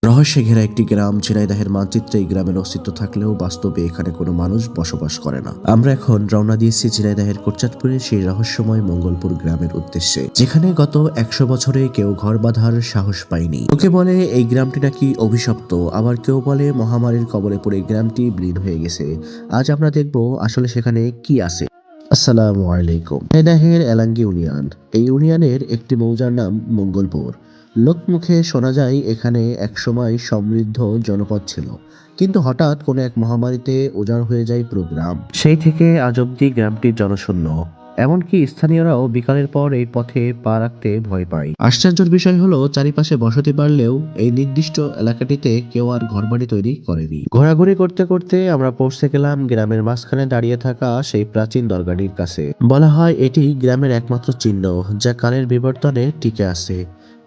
রহস্যে ঘেরা একটি গ্রাম। ঝিনাইদহের মানচিত্রে এই গ্রামের অস্তিত্ব থাকলেও বাস্তবে এখানে কোনো মানুষ বসবাস করে না। আমরা এখন রওনা দিয়েছি ঝিনাইদহের কোটচাঁদপুরে সেই রহস্যময় মঙ্গলপুর গ্রামের উদ্দেশ্যে, যেখানে গত 100 বছরে কেউ ঘর বাঁধার সাহস পায়নি। লোকে বলে এই গ্রামটি নাকি অভিশপ্ত, আবার কেউ বলে মহামারীর কবলে পড়ে গ্রামটি বিলীন হয়ে গেছে। আজ আমরা দেখব আসলে সেখানে কি আছে। আসসালামু আলাইকুম। ঝিনাইদহের এলাঙ্গি ইউনিয়ন। এই ইউনিয়নের একটি মৌজার নাম মঙ্গলপুর। লোকমুখে শোনা যায় এখানে একসময় সমৃদ্ধ জনপদ ছিল, কিন্তু হঠাৎ কোনো এক মহামারীতে উজাড় হয়ে যায় পুরো গ্রাম। সেই থেকে আজ অব্দি গ্রামটি জনশূন্য। এমনকি স্থানীয়রাও বিকালের পর এই পথে পা রাখতে ভয় পায়। আশ্চর্যের বিষয় হলো, চারিপাশে বসতি বাড়লেও এই নির্দিষ্ট এলাকাটিতে কেউ আর ঘরবাড়ি তৈরি করেনি। ঘোরাঘুরি করতে করতে আমরা পৌঁছে গেলাম গ্রামের মাঝখানে দাঁড়িয়ে থাকা সেই প্রাচীন দরগাটির কাছে। বলা হয় এটি গ্রামের একমাত্র চিহ্ন যা কালের বিবর্তনে টিকে আছে।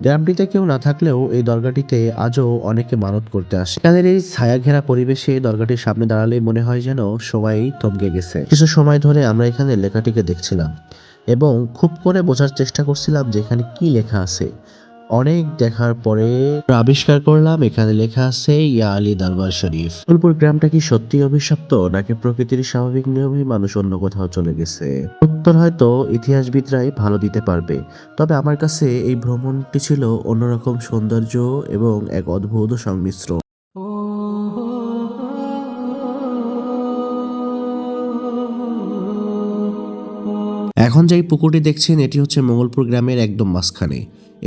গ্রামটিতে কেউ না থাকলেও এই দরগাটিতে আজও অনেকে মানত করতে আসে। এখানের এই ছায়া ঘেরা পরিবেশে দরগাটির সামনে দাঁড়ালে মনে হয় যেন সবাই থমকে গেছে। কিছু সময় ধরে আমরা এখানে লেখাটিকে দেখছিলাম এবং খুব করে বোঝার চেষ্টা করছিলাম যে এখানে কি লেখা আছে। অনেক দেখার পরে আবিষ্কার করলাম এখানে লেখা আছে ইয়া আলী দরবার শরীফ। ফুলপুর গ্রামটা কি সত্যি অভিশপ্ত, নাকি প্রকৃতির স্বাভাবিক নিয়মেই মানুষ অন্য কোথাও চলে গেছে? উত্তর হয়তো ইতিহাসবিদরাই ভালো দিতে পারবে। তবে আমার কাছে এই ভ্রমণটি ছিল অন্যরকম সৌন্দর্য এবং এক অদ্ভুত সংমিশ্রণ। এখন যে পুকুরটি দেখছেন এটি হচ্ছে মঙ্গলপুর গ্রামের একদম মাঝখানে।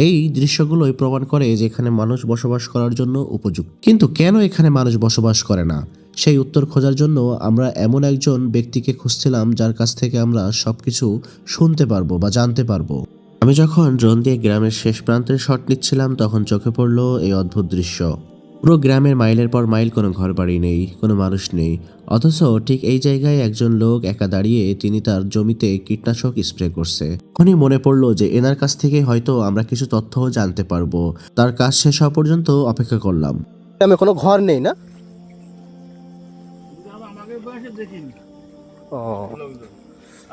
এই দৃশ্যগুলোই প্রমাণ করে যে এখানে মানুষ বসবাস করার জন্য উপযুক্ত। কিন্তু কেন এখানে মানুষ বসবাস করে না, সেই উত্তর খোঁজার জন্য আমরা এমন একজন ব্যক্তিকে খুঁজছিলাম যার কাছ থেকে আমরা সবকিছু শুনতে পারবো বা জানতে পারবো। আমি যখন ড্রোন দিয়ে গ্রামের শেষ প্রান্তের শট নিচ্ছিলাম তখন চোখে পড়লো এই অদ্ভুত দৃশ্য। পুরো গ্রামের মাইলের পর মাইল কোনো ঘরবাড়ি নেই, কোনো মানুষ নেই, অথচ ঠিক এই জায়গায় একজন লোক একা দাঁড়িয়ে তিনি তার জমিতে কীটনাশক স্প্রে করছে। এখনই মনে পড়লো যে এনার কাছ থেকে হয়তো আমরা কিছু তথ্য জানতে পারবো। তার কাজ শেষ হওয়া পর্যন্ত অপেক্ষা করলাম। গ্রামে কোনো ঘর নেই না? আমাদের বয়সে দেখিনি। ও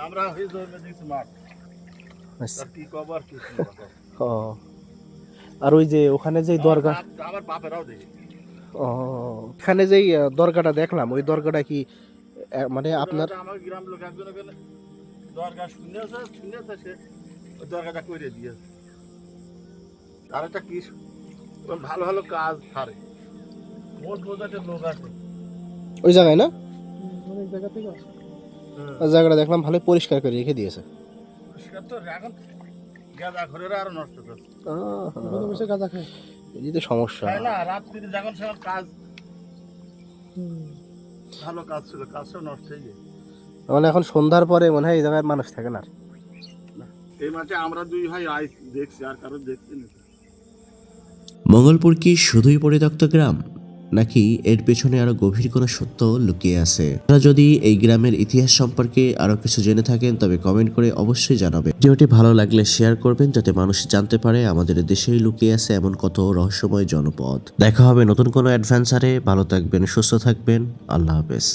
আমরা এই ধরনের দেখছি মাঠ। আচ্ছা। আর কি কবার কি ও আর ওই যে ওখানে যে দরগা, আমার বাপেরাও দেখি। ও এখানে যেই দরগাটা দেখলাম, ওই দরগাটা কি মানে আপনার? আমার গ্রাম লোক একজন ওখানে দরগা শুনেছে সে ওই দরগাটা করে দিয়েছে। আর একটা কি ভালো ভালো কাজ ছাড়ে। মোট বোঝাতে লোক আছে ওই জায়গায় না? অনেক জায়গা থেকে আসে। ওই জায়গাটা দেখলাম ভালো পরিষ্কার করে রেখে দিয়েছে। পরিষ্কার তো এখন গাঁদা ঘরেরা আরো নষ্ট করছে। বসে গাঁজা খায়, এই তো সমস্যা। তাই না, রাত্রি যখন সেখন কাজ ভালো কাজ ছিল, কাজটা নষ্ট হয়ে গেছে। মানে এখন সন্ধ্যার পরে মনে হয় এই জায়গায় মানুষ থাকে না। এই মাঠে আমরা দুই ভাই আই দেখছি, আর কারো দেখছি না। মঙ্গলপুর কি শুধুই পরিত্যক্ত গ্রাম, নাকি এর পেছনে আরো গভীর কোনো সত্য লুকিয়ে আছে? আপনারা যদি এই গ্রামের ইতিহাস সম্পর্কে আরো কিছু জেনে থাকেন তবে কমেন্ট করে অবশ্যই জানাবেন। ভিডিওটি ভালো লাগলে শেয়ার করবেন যাতে মানুষ জানতে পারে আমাদের দেশেই লুকিয়ে আছে এমন কত রহস্যময় জনপদ। দেখা হবে নতুন কোনো অ্যাডভেঞ্চারে। ভালো থাকবেন, সুস্থ থাকবেন। আল্লাহ হাফেজ।